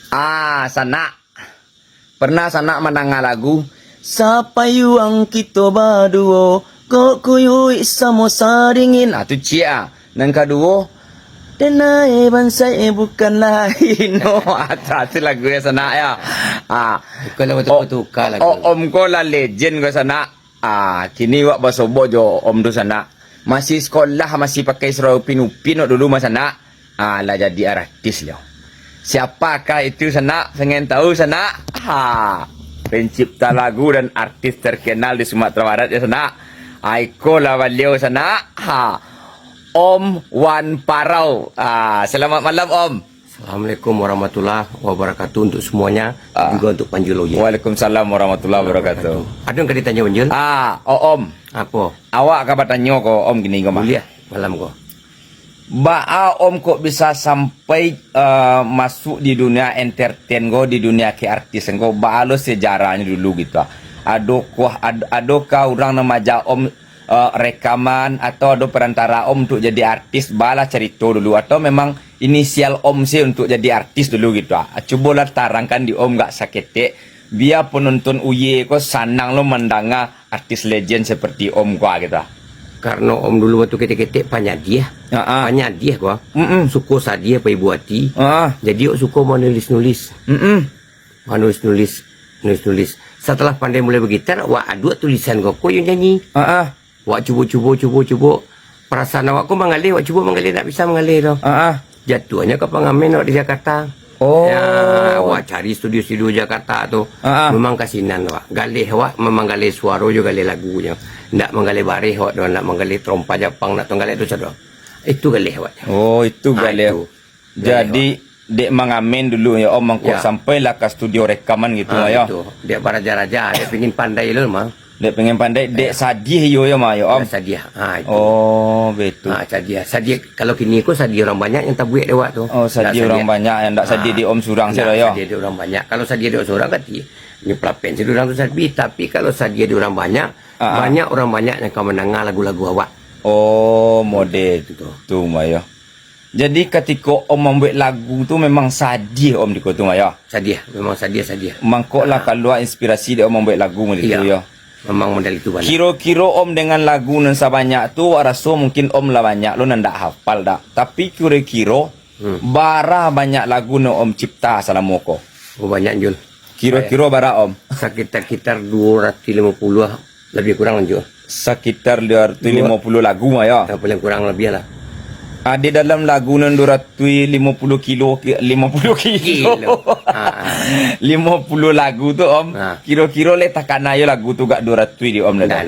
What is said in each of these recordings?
Sana. Pernah sana mendengar lagu Sapayuang kita baduo kok kuyui samosa dingin. Tu cia. Nang kedua Denai bansai bukan lain. Itu lagu ya sana ya. Kalau betul-betul lagu. Om ko lah legend ko sana. Kini wak basobo jo om tu sana. Masih sekolah masih pakai serau pinupin dulu mas sana. Lah jadi artis lo. Siapakah itu sana? Pengen tahu sana? Pencipta lagu dan artis terkenal di Sumatera Barat ya sana. Aiko lah beliau sana. Om Wan Parau. Selamat malam Om. Assalamualaikum warahmatullahi wabarakatuh untuk semuanya, juga untuk Panjuloye. Waalaikumsalam warahmatullahi wabarakatuh. Ada yang ditanya Panjul? Om. Apa? Awak kabar tanya ko Om gini ko mah. Kuliah malam ko. Om kok bisa sampai masuk di dunia entertain go, di dunia ke artis go, lo sejarahnya dulu gitu. Adakah orang nama Om rekaman atau ada perantara Om untuk jadi artis, bala cerita dulu atau memang inisial Om sih untuk jadi artis dulu gitu. Cobalah tarangkan di Om gak sakit biar penonton uye kok sanang lo mendengar artis legend seperti Om gua gitu. Karena Om dulu waktu ketik-ketik banyak dia gua. Suka sadia pai buati. Jadi suka mau nulis-nulis. Nulis. Setelah pandai mulai bergitar, wah ada tulisan gua ko yang nyanyi. Wak cuba. Perasaan awak ko mengalir, wak cuba mengalir tak bisa mengalir tu. Jatuhnya ke pengamen wak di Jakarta. Wak cari studio Jakarta tu. Memang kasinan wak. Galih wak, memang galih suara juga galih lagunya. Ndak menggalih barih wak, nak menggalih trompa Jepang, nak tunggalih tu sadoh. Itu galih wak. Itu galih. Jadi dek mengamen dulu ya Om mangkok sampailah ke studio rekaman gitu ya. Dia raja-raja, dia pengin pandai lu mah. Dia pengen pandai, dek sadih yo ya mah ya Om. Sadih. Itu. Betul. Sadih. Kalau kini ko sadih orang banyak yang tabuik dewak tu. Sadih orang banyak yang ndak sadih di Om surang sih ya. Sadih di orang banyak. Kalau sadih di orang surang kan ni pelapen si orang tu sadih, tapi kalau sadih di orang banyak, banyak orang banyak yang kau mendengar lagu-lagu awak. Model tu mah ya. Jadi ketika Om membuat lagu tu memang sadih Om di kota ya. Sadih, memang sadih. Mangkoklah keluar inspirasi dia Om membuat lagu macam itu ya. Memang model itu banyak. Kira-kira Om dengan lagu nan sabanyak tu rasa mungkin Om lah banyak lo ndak hafal dak. Tapi kira-kira bara banyak lagu nan Om cipta selama ko. Banyak Jul. Kira-kira bara Om. Sekitar 250 lebih kurang Jul. Sekitar 250 lagu mah ya. Paling kurang lebih lah. Di dalam lagu nan 250 kilo 50 lagu tu Om. Kira-kira le takana yo lagu tu gak 200 di Om dah.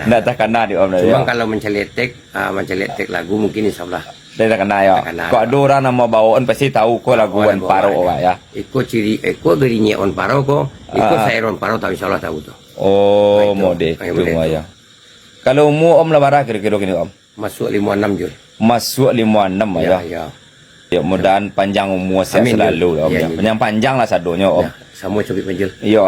Ndak takana di Om dah. Cuma kalau menceletek lagu mungkin insyaallah. Dia takana ya. Kok ada orang nama bawaan pasti tahu ko lagu Wan Paro ya. Iko ciri gerinya Wan Paro ko. Iko saya Wan Paro tahu insyaallah tahu tu. Model tu ya. Kalau mu Om labara kira-kira gini Om. Masuk 56 Jul. Masuk 56 ya. Ya, mudahan panjang umur saya selalu Om. Yang panjang lah sadonya Om. Sama cobi Panjul. Iya.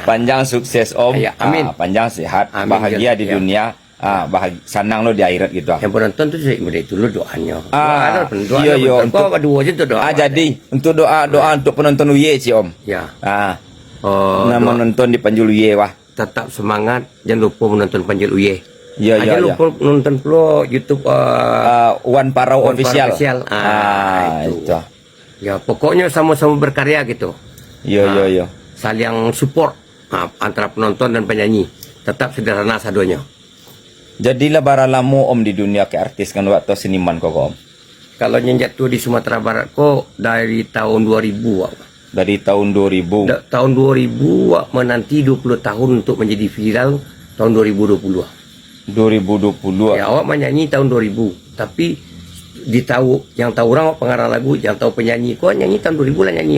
Panjang sukses Om. Amin. Panjang sehat, bahagia di dunia. Bahagia senang lo di akhirat gitu. Yang penonton tu saya mudah itu lo doanya. Iya. Untuk dua je tu doa. Jadi untuk doa untuk penonton UY sih Om. Ya. Nama menonton di Panjul UY wah. Tetap semangat, jangan lupa menonton Panjul UY. Jangan lupa nonton pula YouTube Wan Parau Official. Itu. Ya, pokoknya sama-sama berkarya gitu. Iya. Saling support antara penonton dan penyanyi. Tetap sederhana sadonya. Jadilah bara lama Om di dunia ke artis kan waktu seniman kok Om. Kalau nyenjat tu di Sumatera Barat kok dari tahun 2000 wak. Dari tahun 2000. Tahun 2000 wak menanti 20 tahun untuk menjadi viral tahun 2020. 2020. Ya, awak menyanyi tahun 2000, tapi yang tahu orang pengarang lagu, yang tahu penyanyi, kok nyanyi tahun 2000 lah nyanyi.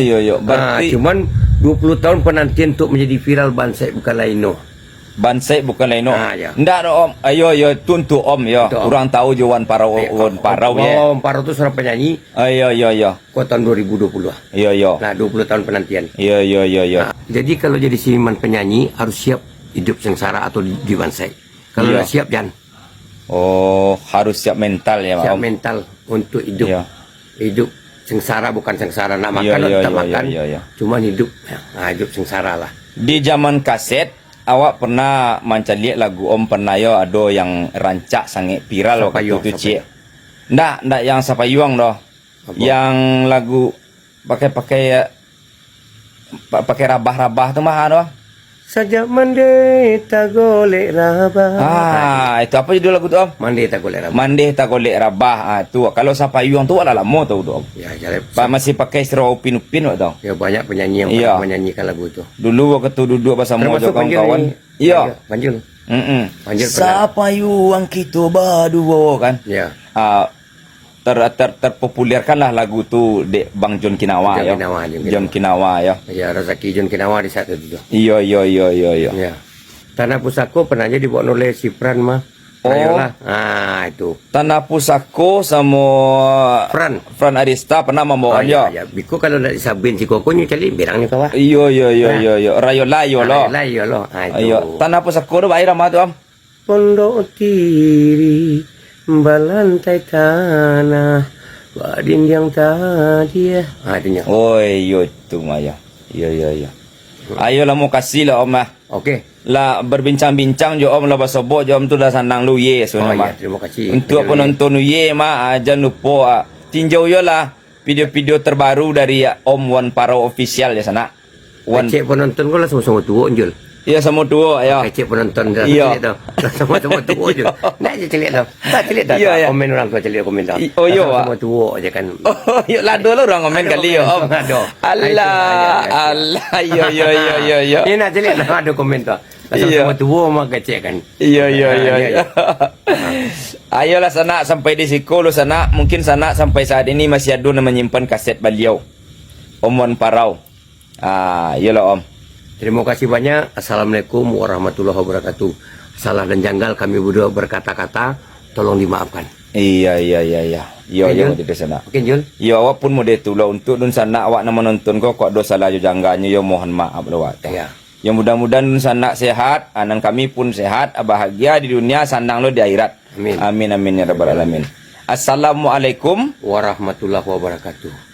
Iya. Berarti cuman 20 tahun penantian untuk menjadi viral Bansai bukan laino. Bansai bukan laino. Ya. Ndak Om. Ayo tuntu Om ya. Orang tahu je Wan Parau ya. Wan Parau tu seorang penyanyi. Iya. Kok tahun 2020. Iya. Nah, 20 tahun penantian. Iya. Jadi kalau jadi seniman penyanyi harus siap hidup sengsara atau di Bansai. Kalau nggak siap jangan. Harus siap mental ya Om. Siap mental untuk hidup. Hidup sengsara bukan sengsara nak makan Iya, iya, tetap iya, makan. iya, iya. Cuman hidup hidup sengsara lah. Di zaman kaset, awak pernah manca lihat lagu Om pernah yo ada yang rancak sangat viral waktu Sapayuang, itu cik. Ndak yang Sapayuang doh. Apa? Yang lagu pakai rabah-rabah tuh mah doh. Sajak mandi tak golek rabah. Itu apa judul lagu tuh Om? Mandi tak golek rabah. Mandeh tak golek rabah. Itu kalau Sapayuang tuh ala lama tuh Om. Ya, jadi Masih pakai seru upin-upin waktu tau. ya banyak penyanyi yang Iya. pernah menyanyikan lagu itu. Dulu waktu duduk bersama Termasuk kawan-kawan. Panjul Iya. Panjul. Panjul pernah. Sapayuang kita berdua kan. Ya. Terpopulerkanlah lagu tu de Bang John Kinawa John ya. Kinawa, John Kinawa ya. Ya, Razaki John Kinawa di saat itu. Iya. Ya. Tanah Pusako pernah aja dibawa oleh si Pran mah. Oh. Ayolah. Itu. Tanah Pusako sama Fran Arista pernah membawa ya. ya. Biku kalau nak sabin si kokonya cali birangnya kawan. Iya. Rayo layo lo. Layo lo. Iya. Tanah Pusako tu baik ramah tu Am. Pondok tiri balantai tanah badin yang tadi itunya. Oi, yo tu Maya. Iya. Ayolah mau kasih lah Om lah. Okey. Lah berbincang-bincang jo Om lah basobok jo Om tu dah sanang lu ye sebenarnya. Terima kasih. Untuk penonton ye mah jangan lupa tinjau yo lah video-video terbaru dari Om Wan Parau official ya sana. Cek penonton kau lah sama-sama tua Jul. Iya sama dua ya. Cek penonton dah Iya. celik tau. Sama-sama tua je. Nak je celik tau. Tak celik tak? Iya. Komen orang tua celik komen tau. Oh, iya, Sama tua je kan. Oh, yuk lah dulu orang komen Ada kali yo Om. komen, ada. Allah. Yo. Ini nak celik tak ada komen tau. Iya. Sama-sama tua mah kecek kan. Iya. Ayolah sana sampai di siku lu sana. Mungkin sana sampai saat ini masih ada yang menyimpan kaset beliau. Om Wan Parau. Iyalah Om. Terima kasih banyak. Assalamualaikum warahmatullahi wabarakatuh. Salah dan janggal kami berdua berkata-kata, tolong dimaafkan. Iya. Yo Oke, Jul. di sana. Oke Jul. Yo awak pun mau ditulah untuk dun sana awak nama nonton kok dosa lah jangganya yo mohon maaf lo awak. Ya. Ya mudah-mudahan dun sana sehat, anak kami pun sehat, bahagia di dunia, sandang lo di akhirat. Amin. Amin ya rabbal alamin. Assalamualaikum Warahmatullahi wabarakatuh.